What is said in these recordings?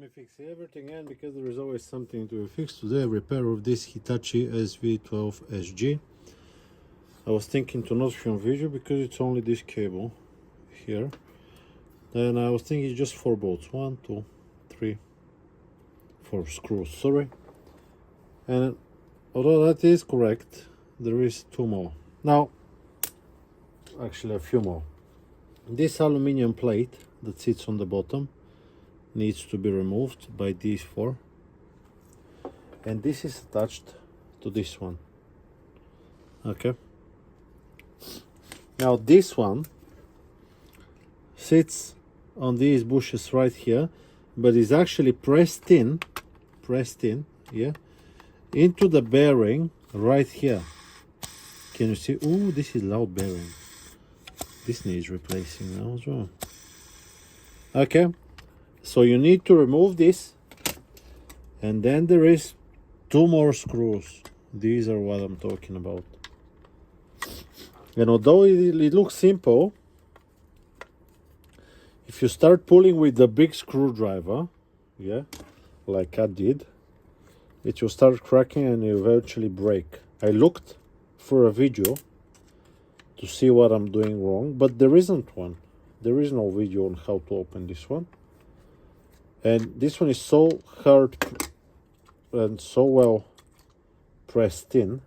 me fix everything, and because there is always something to fix today, repair of this Hitachi SV12SG. I was thinking to not film video because it's only this cable here. Then I was thinking just 4 bolts, 1, 2, 3, 4 screws, sorry. And although that is correct, there is 2 more. Now, actually a few more. This aluminum plate that sits on the bottom needs to be removed by these 4, and this is attached to this one. Okay, now this one sits on these bushes right here, but is actually pressed in, yeah, into the bearing right here. Can you see? Oh, this is loud bearing. This needs replacing now as well. Okay, so you need to remove this, and then there is 2 more screws. These are what I'm talking about. And although it looks simple, if you start pulling with the big screwdriver, yeah, like I did, it will start cracking and eventually break. I looked for a video to see what I'm doing wrong, but there isn't one. There is no video on how to open this one. And this one is so hard and so well pressed in,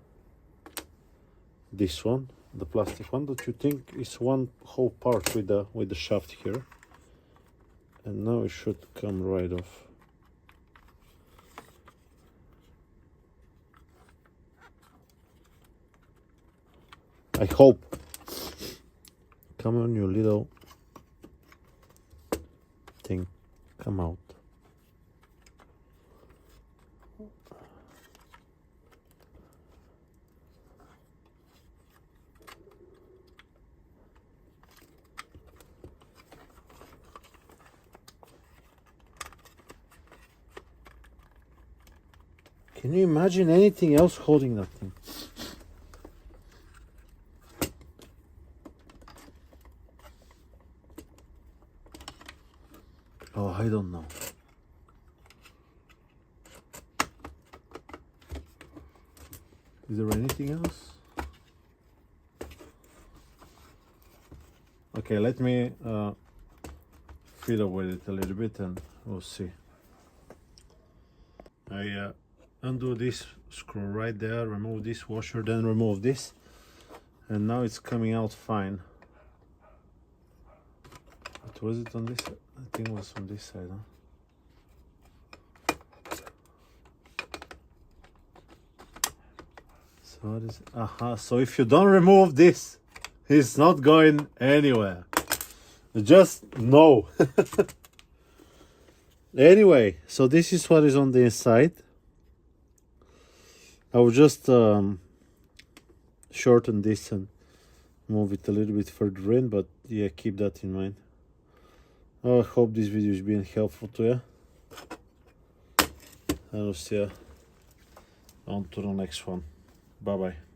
this one, the plastic one, that you think is one whole part with the shaft here. And now it should come right off. I hope. Come on, you little thing, come out. Can you imagine anything else holding that thing? Oh, I don't know. Is there anything else? Okay, let me fiddle with it a little bit and we'll see. I undo this screw right there, remove this washer, then remove this, and now it's coming out fine. What was it on this side? I think it was on this side, huh? So what is it? Aha, so if you don't remove this, it's not going anywhere. Just no. Anyway, so this is what is on the inside. I will just shorten this and move it a little bit further in, but yeah, keep that in mind. I hope this video is being helpful to you. And I'll see you on to the next one. Bye bye.